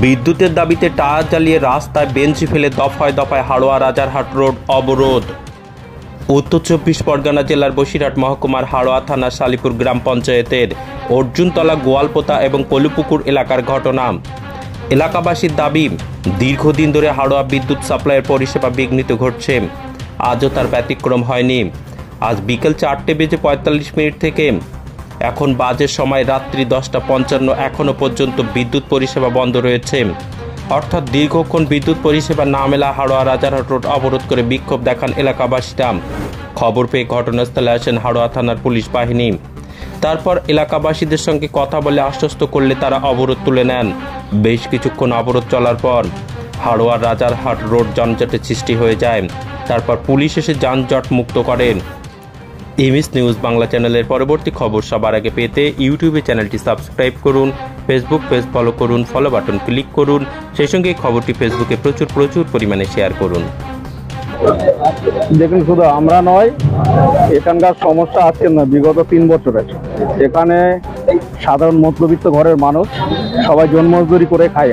বিদ্যুতের দাবিতে টায়ার জ্বালিয়ে রাস্তায় বেঞ্চি ফেলে দফায় দফায় হাড়োয়া রাজারহাট রোড অবরোধ। উত্তর চব্বিশ পরগনা জেলার বসিরহাট মহকুমার হাড়োয়া থানার শালিপুর গ্রাম পঞ্চায়েতের অর্জুনতলা গোয়ালপোতা এবং কলুপুকুর এলাকার ঘটনা। এলাকাবাসীর দাবি, দীর্ঘদিন ধরে হাড়োয়া বিদ্যুৎ সাপ্লাইয়ের পরিষেবা বিঘ্নিত ঘটছে। আজও তার ব্যতিক্রম হয়নি। আজ বিকেল 4:45 থেকে এখন বাজে সময় রাত্রি 10:55, এখনও পর্যন্ত বিদ্যুৎ পরিষেবা বন্ধ রয়েছে। অর্থাৎ দীর্ঘক্ষণ বিদ্যুৎ পরিষেবা না মেলা হাড়োয়া রাজারহাট রোড অবরোধ করে বিক্ষোভ দেখান এলাকাবাসীরা। খবর পেয়ে ঘটনাস্থলে আসেন হাড়োয়া থানার পুলিশ বাহিনী। তারপর এলাকাবাসীদের সঙ্গে কথা বলে আশ্বস্ত করলে তারা অবরোধ তুলে নেন। বেশ কিছুক্ষণ অবরোধ চলার পর হাড়োয়া রাজারহাট রোড যানজটের সৃষ্টি হয়ে যায়। তারপর পুলিশ এসে যানজট মুক্ত করেন। এমএস নিউজ বাংলা চ্যানেলের পরবর্তী খবর সবার আগে পেতে ইউটিউবে চ্যানেলটি সাবস্ক্রাইব করুন, ফেসবুক পেজ ফলো করুন, ফলো বাটন ক্লিক করুন, সেই সঙ্গে খবরটি ফেসবুকে প্রচুর পরিমাণে শেয়ার করুন। দেখুন, শুধু আমরা নয়, এখানকার সমস্যা আজকে না, বিগত 3 বছরের। এখানে সাধারণ মধ্যবিত্ত ঘরের মানুষ সবাই জন্মমজদুরি করে খায়।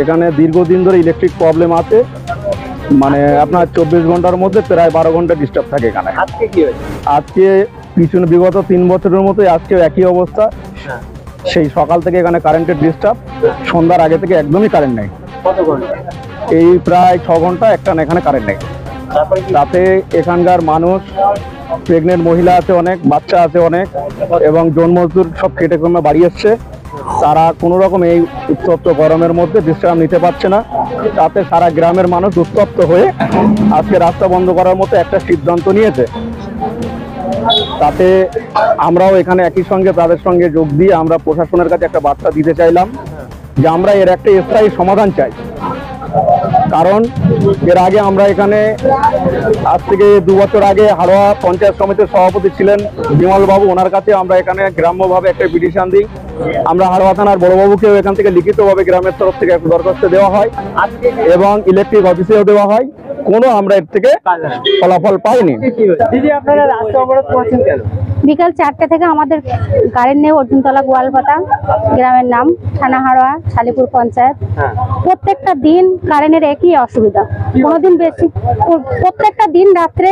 এখানে দীর্ঘদিন ধরে ইলেকট্রিক প্রবলেম আছে, মানে আপনার 24 ঘন্টার মধ্যে প্রায় 12 ঘন্টা ডিস্টার্ব থাকে এখানে। আজকে পিছনে বিগত 3 বছরের মতোই আজকে একই অবস্থা। সেই সকাল থেকে এখানে কারেন্টের ডিস্টার্ব, সন্ধ্যার আগে থেকে একদমই কারেন্ট নেই। এই প্রায় 6 ঘন্টা একটা এখানে কারেন্ট নেই। তাতে এখানকার মানুষ, প্রেগনেন্ট মহিলা আছে অনেক, বাচ্চা আছে অনেক, এবং জন্মমজদুর সব খেটে কমে বাড়ি এসছে। তারা কোনো রকম এই উত্তপ্ত গরমের মধ্যে বিশ্রাম নিতে পারছে না। তাতে সারা গ্রামের মানুষ উত্তপ্ত হয়ে আজকে রাস্তা বন্ধ করার মতো একটা সিদ্ধান্ত নিয়েছে। তাতে আমরাও এখানে একই সঙ্গে তাদের সঙ্গে যোগ দিয়ে আমরা প্রশাসনের কাছে একটা বার্তা দিতে চাইলাম যে আমরা এর একটা স্থায়ী সমাধান চাই। কারণ এর আগে আমরা এখানে আজ থেকে 2 বছর আগে হাড়োয়া পঞ্চায়েত সমিতির সভাপতি ছিলেন বিমল বাবু, ওনার কাছে আমরা এখানে গ্রাম্যভাবে একটা পিটিশন দিই। আমরা হাড়োয়া থানার বড়বাবুকেও এখান থেকে লিখিতভাবে গ্রামের তরফ থেকে একটা দরখাস্ত দেওয়া হয় এবং ইলেকট্রিক অফিসেও দেওয়া হয়। কোনো আমরা এর থেকে ফলাফল পাইনি। বিকাল 4টে থেকে আমাদের কারেন্ট নেই। অর্জুনতলা গোয়ালপাতা গ্রামের নাম, থানা হাড়োয়া, শালিপুর পঞ্চায়েত। প্রত্যেকটা দিন কারেন্টের একই অসুবিধা, কোনোদিন বেশি, প্রত্যেকটা দিন রাত্রে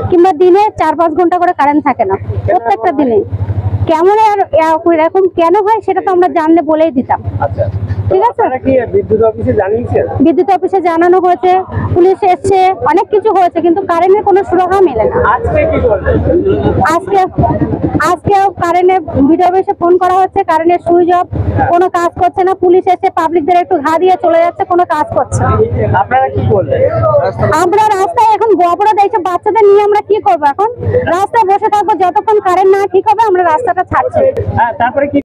কিংবা দিনে 4-5 ঘন্টা করে কারেন্ট থাকে না, প্রত্যেকটা দিনে। কেমন আর এরকম কেন হয় সেটা তো আমরা জানলে বলেই দিতাম। ঠিক আছে, বিদ্যুৎ অফিসে জানানো হয়েছে, পুলিশ এসছে, অনেক কিছু হয়েছে, কিন্তু কারেন্টের কোনো সুরাহা মেলে না। আজকেও কারেন্টের বিদ্যুৎ অফিসে ফোন করা হচ্ছে, কারেন্টের সুইচ অফ, কোনো কাজ করছে না। পুলিশ এসে পাবলিকদের একটু ঘা দিয়ে চলে যাচ্ছে, কোনো কাজ করছে না। আমরা রাস্তায় এখন অবরোধ, এইসব বাচ্চাদের নিয়ে আমরা কি করবো? এখন রাস্তায় বসে থাকবো যতক্ষণ কারেন্ট না ঠিক হবে। আমরা রাস্তাটা ছাড়ছি।